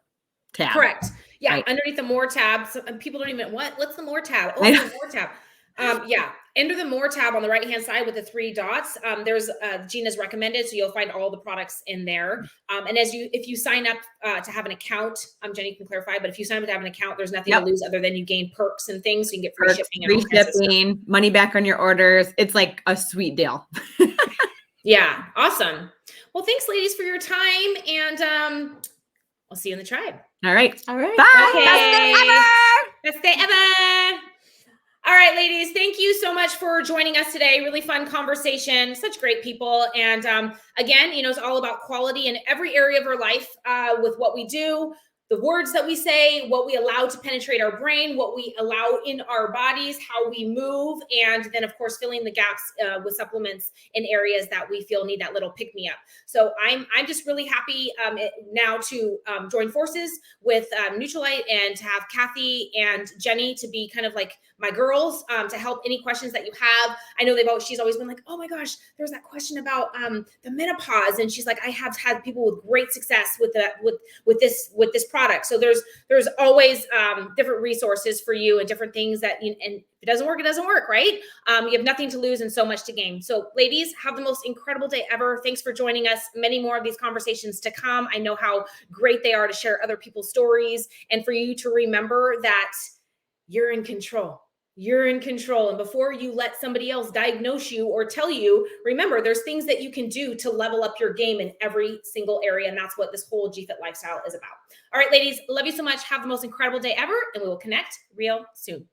tab. Correct. Yeah. Right. Underneath the more tab. So people don't even, what's the more tab? Oh, the more tab. Yeah. Under the more tab on the right-hand side with the 3 dots, there's Gina's recommended. So you'll find all the products in there. And if you sign up to have an account, Jenny can clarify, but if you sign up to have an account, there's nothing to lose other than you gain perks and things. So you can get free shipping and all kinds of stuff. Money back on your orders. It's like a sweet deal. Yeah. Awesome. Well, thanks, ladies, for your time. And I'll see you in the tribe. All right. Bye. Okay. Best day ever. Best day ever. All right, ladies, thank you so much for joining us today. Really fun conversation, such great people. And again, it's all about quality in every area of our life with what we do, the words that we say, what we allow to penetrate our brain, what we allow in our bodies, how we move, and then, of course, filling the gaps with supplements in areas that we feel need that little pick-me-up. So I'm just really happy now to join forces with Nutrilite and to have Kathy and Jenny to be kind of like my girls to help any questions that you have. I know she's always been like, oh my gosh, there's that question about the menopause. And she's like, I have had people with great success with this product. So there's always different resources for you and different things that, and if it doesn't work, it doesn't work, right? You have nothing to lose and so much to gain. So ladies, have the most incredible day ever. Thanks for joining us. Many more of these conversations to come. I know how great they are to share other people's stories and for you to remember that you're in control. You're in control. And before you let somebody else diagnose you or tell you, remember, there's things that you can do to level up your game in every single area. And that's what this whole G-Fit lifestyle is about. All right, ladies, love you so much. Have the most incredible day ever. And we will connect real soon.